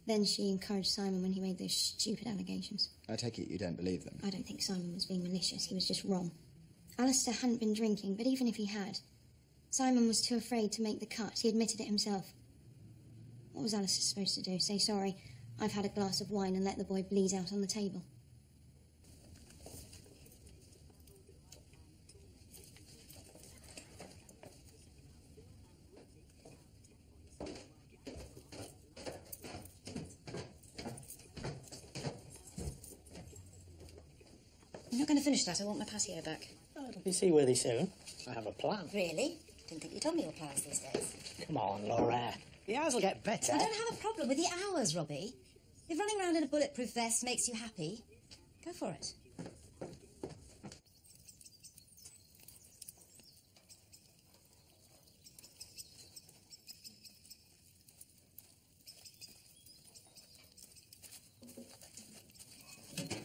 Then she encouraged Simon when he made those stupid allegations. I take it you don't believe them. I don't think Simon was being malicious, he was just wrong. Alistair hadn't been drinking, but even if he had, Simon was too afraid to make the cut. He admitted it himself. What was Alistair supposed to do? Say, sorry, I've had a glass of wine, and let the boy bleed out on the table? I'm not going to finish that. I want my patio back. Oh, it'll be seaworthy soon. I have a plan. Really? Didn't think you told me your plans these days. Come on, Laura. The hours will get better. I don't have a problem with the hours, Robbie. If running around in a bulletproof vest makes you happy, go for it.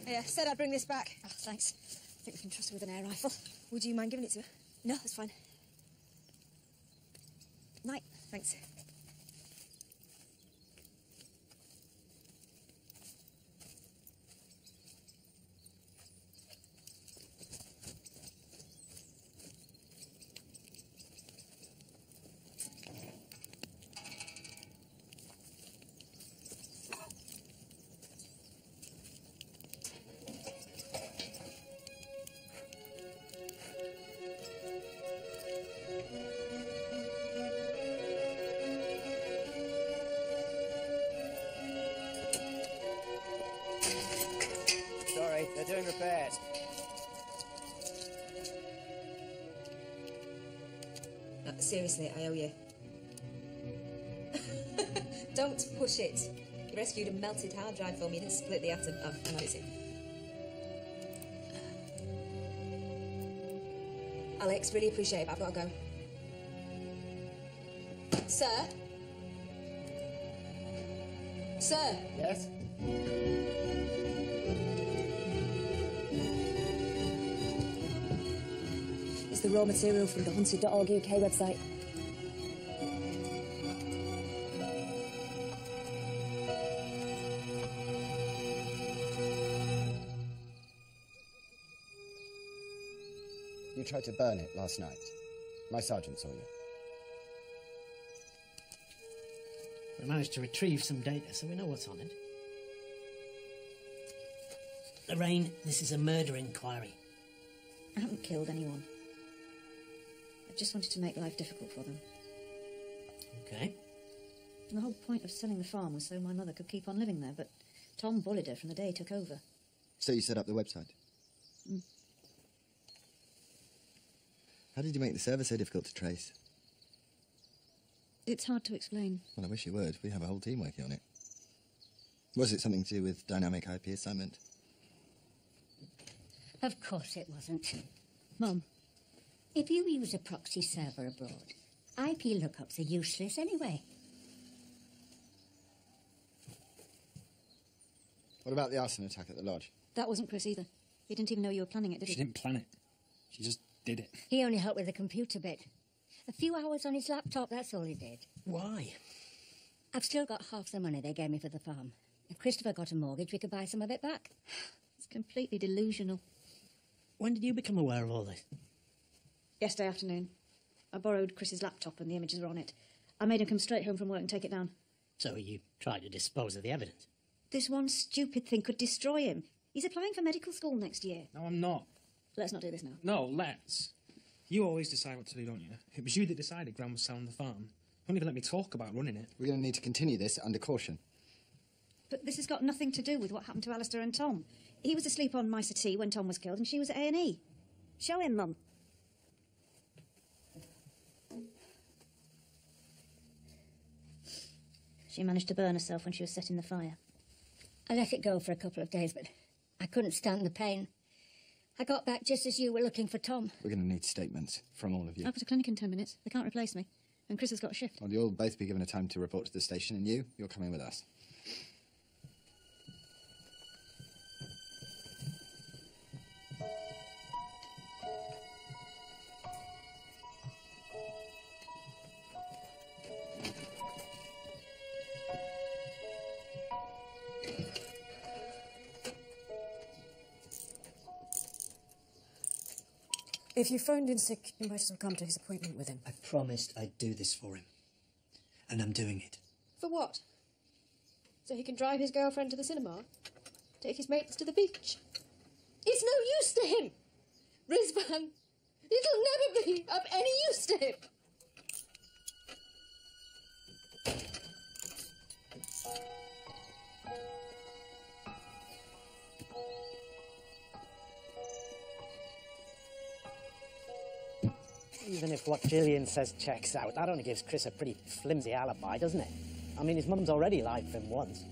Yeah, said I'd bring this back. Oh, thanks. I think we can trust her with an air rifle. Would you mind giving it to her? No, that's fine. Night. Thanks. Sorry, they're doing repairs. Seriously, I owe you. Don't push it. You rescued a melted hard drive for me, then split the atom. Oh, I'm busy. Alex, really appreciate it, but I've got to go. Sir? Sir? Yes? It's the raw material from the haunted.org UK website. You tried to burn it last night. My sergeant saw you. We managed to retrieve some data, so we know what's on it. Lorraine, this is a murder inquiry. I haven't killed anyone. I just wanted to make life difficult for them. Okay. The whole point of selling the farm was so my mother could keep on living there, but Tom bullied her from the day he took over. So you set up the website? Mm. How did you make the server so difficult to trace? It's hard to explain. Well, I wish you would. We have a whole team working on it. Was it something to do with dynamic IP assignment? Of course it wasn't. Mum. If you use a proxy server abroad, IP lookups are useless anyway. What about the arson attack at the lodge? That wasn't Chris either. He didn't even know you were planning it, did he? She didn't plan it. She just did it. He only helped with the computer bit. A few hours on his laptop, that's all he did. Why? I've still got half the money they gave me for the farm. If Christopher got a mortgage, we could buy some of it back. It's completely delusional. When did you become aware of all this? Yesterday afternoon. I borrowed Chris's laptop and the images were on it. I made him come straight home from work and take it down. So you tried to dispose of the evidence? This one stupid thing could destroy him. He's applying for medical school next year. No, I'm not. Let's not do this now. No, let's. You always decide what to do, don't you? It was you that decided Gran was selling the farm. You won't even let me talk about running it. We're going to need to continue this under caution. But this has got nothing to do with what happened to Alistair and Tom. He was asleep on my settee when Tom was killed and she was at A&E. Show him, Mum. She managed to burn herself when she was setting the fire. I let it go for a couple of days, but I couldn't stand the pain. I got back just as you were looking for Tom. We're going to need statements from all of you. I've got a clinic in 10 minutes. They can't replace me. And Chris has got a shift. Well, you'll both be given a time to report to the station, and you're coming with us. If you phoned in sick, you might as well come to his appointment with him. I promised I'd do this for him. And I'm doing it. For what? So he can drive his girlfriend to the cinema? Take his mates to the beach? It's no use to him! Rizvan, it'll never be of any use to him! Even if what Gillian says checks out, that only gives Chris a pretty flimsy alibi, doesn't it? I mean, his mum's already lied for him once.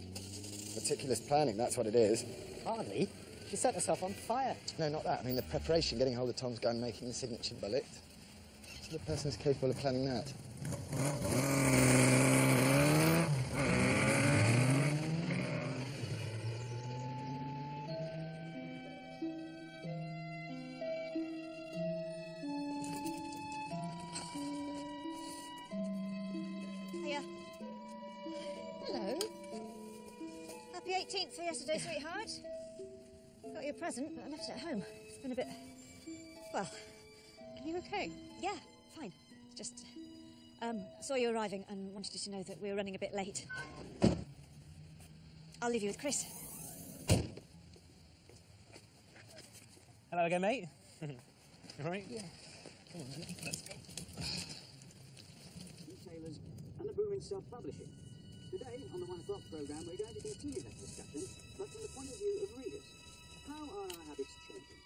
Meticulous planning, that's what it is. Hardly. She set herself on fire. No, not that. I mean, the preparation, getting hold of Tom's gun, making the signature bullet. So the person is capable of planning that. For yesterday, sweetheart. Got you a present, but I left it at home. It's been a bit... well... Are you okay? Yeah, fine. Just... saw you arriving and wanted you to know that we were running a bit late. I'll leave you with Chris. Hello again, mate. All right? Yeah. Come on, then. Let's go. Retailers and the brewing self-publishing. Today, on the 1 o'clock programme, we're going to continue that discussion, but from the point of view of readers. How are our habits changing?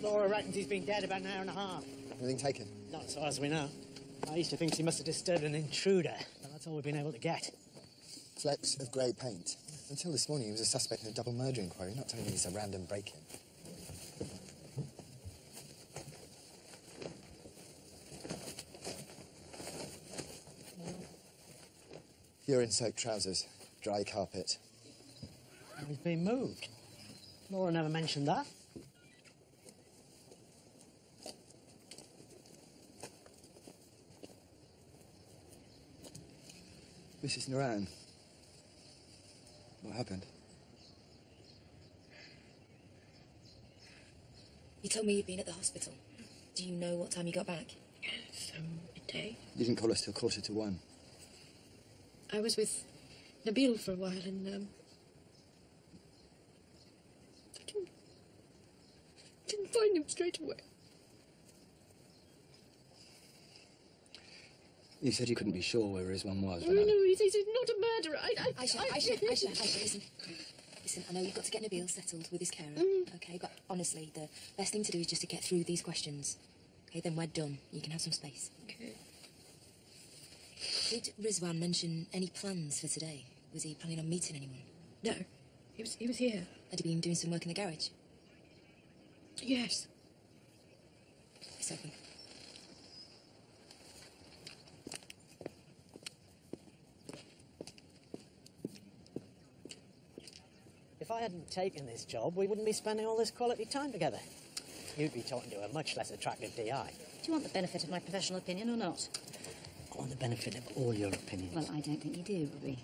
Laura reckons he's been dead about an hour and a half. Everything taken? Not so as we know. I used to think he must have disturbed an intruder, but that's all we've been able to get. Flecks of grey paint. Until this morning, he was a suspect in a double murder inquiry. Not telling me it's a random break-in. Urine-soaked trousers, dry carpet. He's been moved. Laura never mentioned that. Mrs. Naran. What happened? You told me you'd been at the hospital. Do you know what time you got back? Midday. You didn't call us till 1:45. I was with Nabil for a while and, I didn't find him straight away. You said you couldn't be sure where his one was. No, he's not a murderer. Aisha, listen. Listen, I know you've got to get Nabil settled with his carer, okay? But honestly, the best thing to do is just to get through these questions. Okay, then we're done. You can have some space. Okay. Did Rizwan mention any plans for today? Was he planning on meeting anyone? No, he was here. Had he been doing some work in the garage? Yes. It's open. If I hadn't taken this job, we wouldn't be spending all this quality time together. You'd be talking to a much less attractive DI. Do you want the benefit of my professional opinion or not? I want the benefit of all your opinions. Well, I don't think you do, Robbie.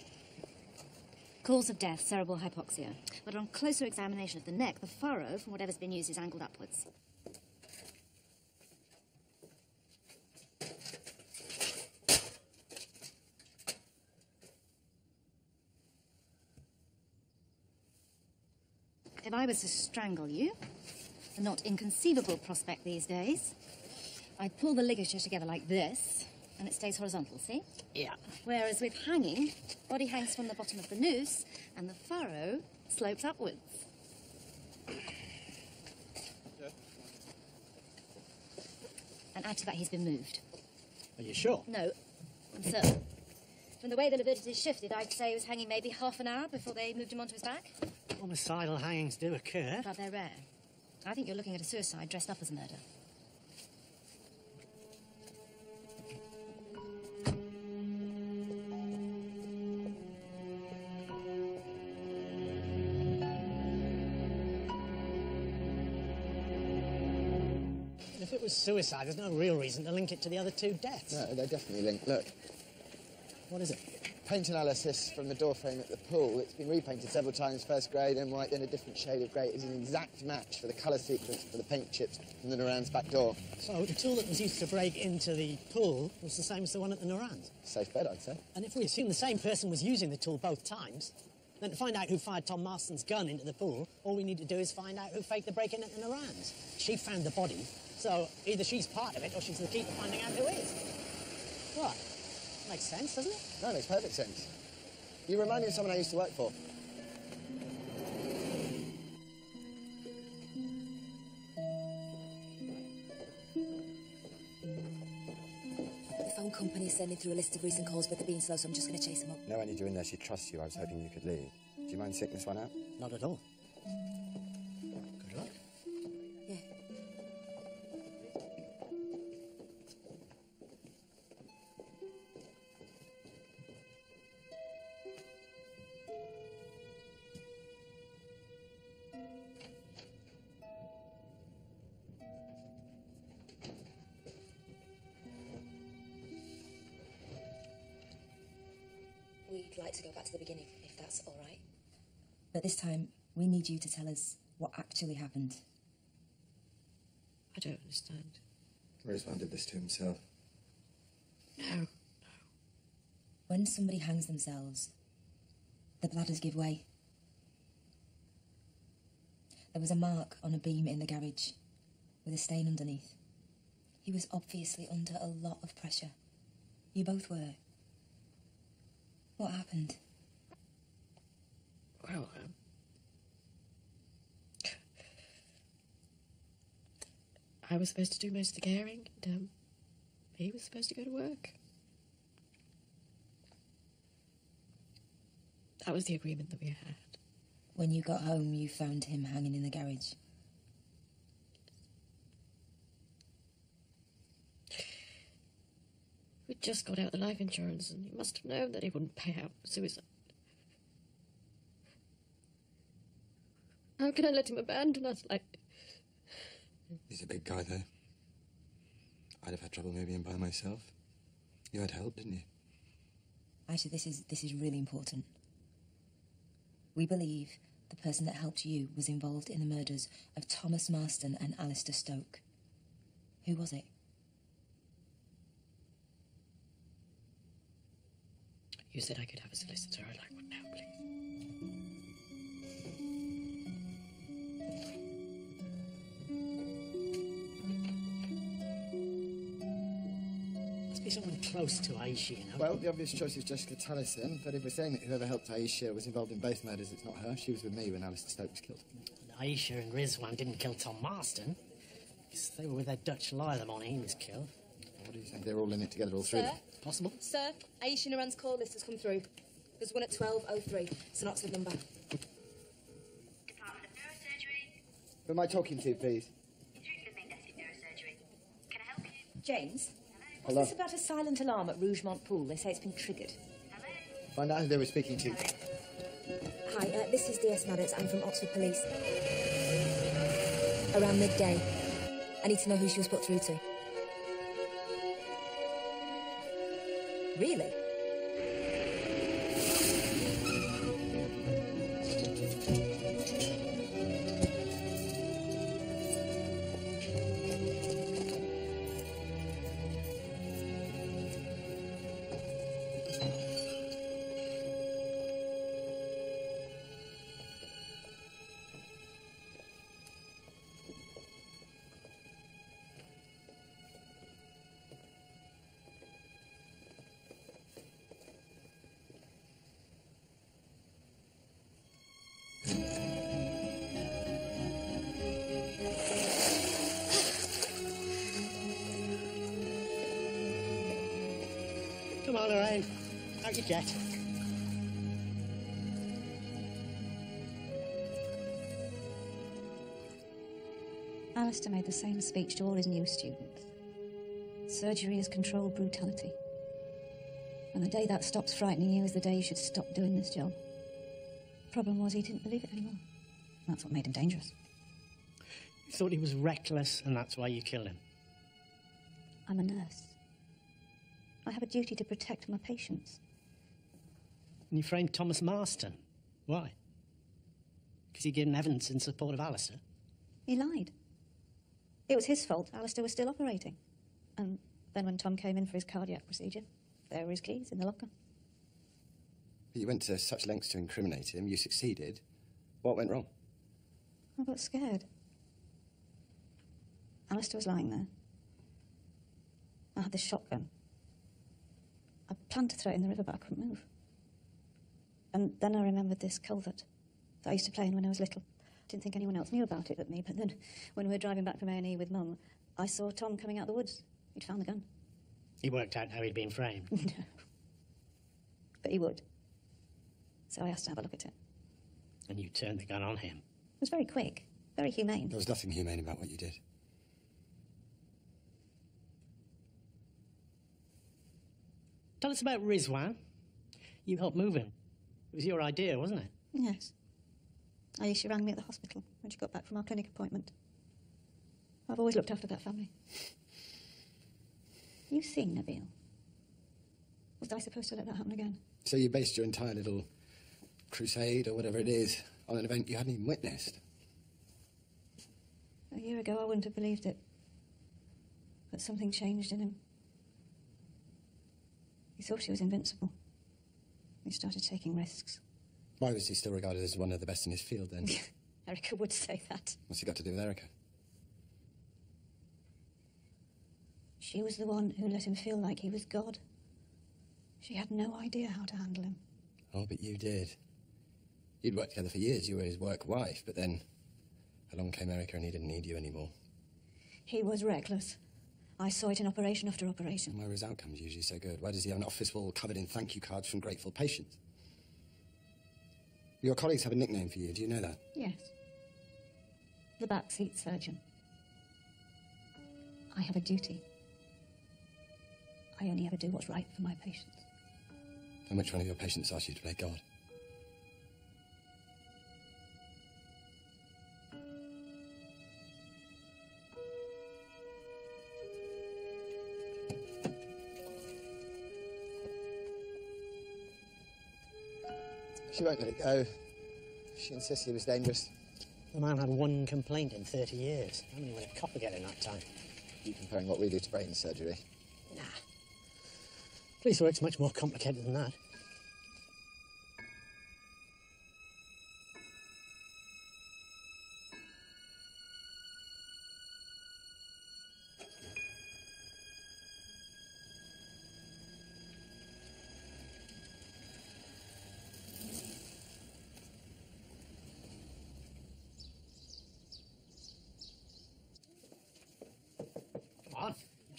Cause of death, cerebral hypoxia. But on closer examination of the neck, the furrow from whatever's been used is angled upwards. If I was to strangle you, a not inconceivable prospect these days, I'd pull the ligature together like this, and it stays horizontal, see? Yeah. Whereas with hanging, body hangs from the bottom of the noose, and the furrow slopes upwards. And add to that, he's been moved. Are you sure? No, I'm certain. From the way the lividity shifted, I'd say he was hanging maybe half an hour before they moved him onto his back. Homicidal hangings do occur. But they're rare. I think you're looking at a suicide dressed up as a murder. If it was suicide, there's no real reason to link it to the other two deaths. No, they're definitely linked. Look. What is it? Paint analysis from the door frame at the pool. It's been repainted several times, first grey, then white, then a different shade of grey. It's an exact match for the colour sequence for the paint chips from the Naran's back door. So the tool that was used to break into the pool was the same as the one at the Naran's? Safe bet, I'd say. And if we assume the same person was using the tool both times, then to find out who fired Tom Marston's gun into the pool, all we need to do is find out who faked the break-in at the Naran's. She found the body, so either she's part of it or she's the key to finding out who is. What? Makes sense, doesn't it? No, it makes perfect sense. You remind me of someone I used to work for. The phone company's sending through a list of recent calls, but they're being slow, so I'm just going to chase them up. No, I need you in there. She trusts you. I was hoping you could leave. Do you mind sitting this one out? Not at all. Good luck. Yeah. We'd like to go back to the beginning, if that's all right. But this time, we need you to tell us what actually happened. I don't understand. Rizwan did this to himself. No. When somebody hangs themselves, the bladders give way. There was a mark on a beam in the garage with a stain underneath. He was obviously under a lot of pressure. You both were. What happened? Well, I was supposed to do most of the caring, and He was supposed to go to work. That was the agreement that we had. When you got home, you found him hanging in the garage. We'd just got out the life insurance, and he must have known that he wouldn't pay out for suicide. How can I let him abandon us like... He's a big guy, though. I'd have had trouble moving him by myself. You had help, didn't you? Actually, this is really important. We believe the person that helped you was involved in the murders of Thomas Marston and Alistair Stoke. Who was it? You said I could have a solicitor. I'd like one now, please. Must be someone close to Aisha, you know. Well, the obvious choice is Jessica Tallison, but if we're saying that whoever helped Aisha was involved in both murders, it's not her. She was with me when Alistair Stoke was killed. Aisha and Rizwan didn't kill Tom Marston. Because they were with their Dutch lawyer the morning he was killed. What do you think? They're all in it together, all three of them? Possible. Sir, Aisha Naran's call list has come through. There's one at 12:03. It's an Oxford number. Department of Neurosurgery. Who am I talking to, please? It's through to the main desk at Neurosurgery. Can I help you? James? Hello? What's this about a silent alarm at Rougemont Pool? They say it's been triggered. Find out who they were speaking to. Hi, this is DS Maddox. I'm from Oxford Police. Around midday. I need to know who she was put through to. Really? Come on, Lorraine. Out you get. Alistair made the same speech to all his new students. Surgery is controlled brutality. And the day that stops frightening you is the day you should stop doing this job. Problem was he didn't believe it anymore. That's what made him dangerous. You thought he was reckless, and that's why you killed him. I'm a nurse. I have a duty to protect my patients. And you framed Thomas Marston. Why? Because he'd given evidence in support of Alistair? He lied. It was his fault. Alistair was still operating. And then when Tom came in for his cardiac procedure, there were his keys in the locker. But you went to such lengths to incriminate him. You succeeded. What went wrong? I got scared. Alistair was lying there. I had this shotgun. I planned to throw it in the river, but I couldn't move. And then I remembered this culvert that I used to play in when I was little. I didn't think anyone else knew about it but me, but then when we were driving back from A&E with Mum, I saw Tom coming out the woods. He'd found the gun. He worked out how he'd been framed. No. But he would. So I asked to have a look at it. And you turned the gun on him. It was very quick, very humane. There was nothing humane about what you did. Tell us about Rizwan. You helped move him. It was your idea, wasn't it? Yes. Aisha rang me at the hospital when she got back from our clinic appointment. I've always looked after that family. You seen Nabil? Was I supposed to let that happen again? So you based your entire little crusade, or whatever it is, on an event you hadn't even witnessed? A year ago, I wouldn't have believed it. But something changed in him. He thought he was invincible. He started taking risks. Why was he still regarded as one of the best in his field, then? Erica would say that. What's he got to do with Erica? She was the one who let him feel like he was God. She had no idea how to handle him. Oh, but you did. You'd worked together for years. You were his work wife, but then along came Erica and he didn't need you anymore. He was reckless. I saw it in operation after operation. And where his outcomes usually so good? Why does he have an office wall covered in thank you cards from grateful patients? Your colleagues have a nickname for you, do you know that? Yes. The backseat surgeon. I have a duty. I only ever do what's right for my patients. And which one of your patients asked you to play God? She won't let it go. She insists he was dangerous. The man had one complaint in 30 years. How many would a copper get in that time? You comparing what we do to brain surgery? Nah. Police work's much more complicated than that.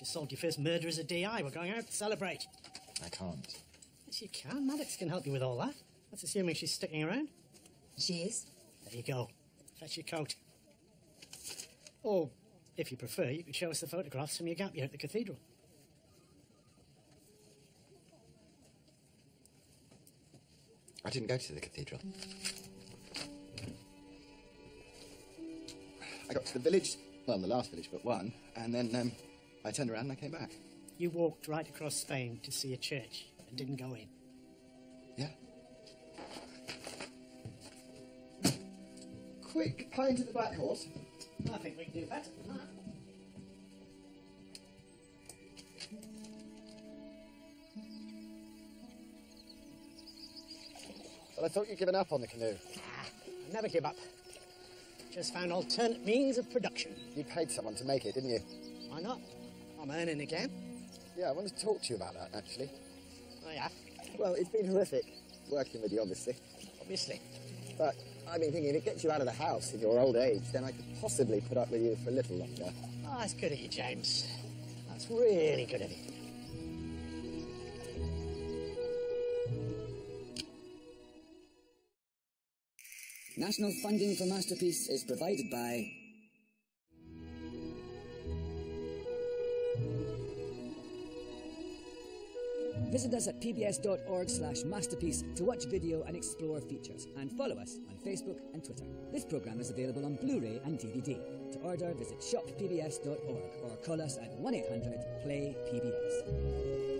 Sold your first murder as a DI. We're going out to celebrate. I can't. Yes, you can. Maddox can help you with all that. That's assuming she's sticking around. She is. There you go. Fetch your coat. Or, if you prefer, you could show us the photographs from your gap year at the cathedral. I didn't go to the cathedral. I got to the village, well, the last village but one, and then I turned around and I came back. You walked right across Spain to see a church and didn't go in. Yeah. Quick, play into the black horse. I think we can do better than that. Well, I thought you'd given up on the canoe. I never give up. Just found alternate means of production. You paid someone to make it, didn't you? Why not? I'm earning again. Yeah, I wanted to talk to you about that, actually. Oh, yeah? Well, it's been horrific, working with you, obviously. Obviously. But I've been thinking, if it gets you out of the house in your old age, then I could possibly put up with you for a little longer. Oh, that's good of you, James. That's really good of you. National funding for Masterpiece is provided by... Visit us at pbs.org/masterpiece to watch video and explore features, and follow us on Facebook and Twitter. This programme is available on Blu-ray and DVD. To order, visit shoppbs.org or call us at 1-800-PLAY-PBS.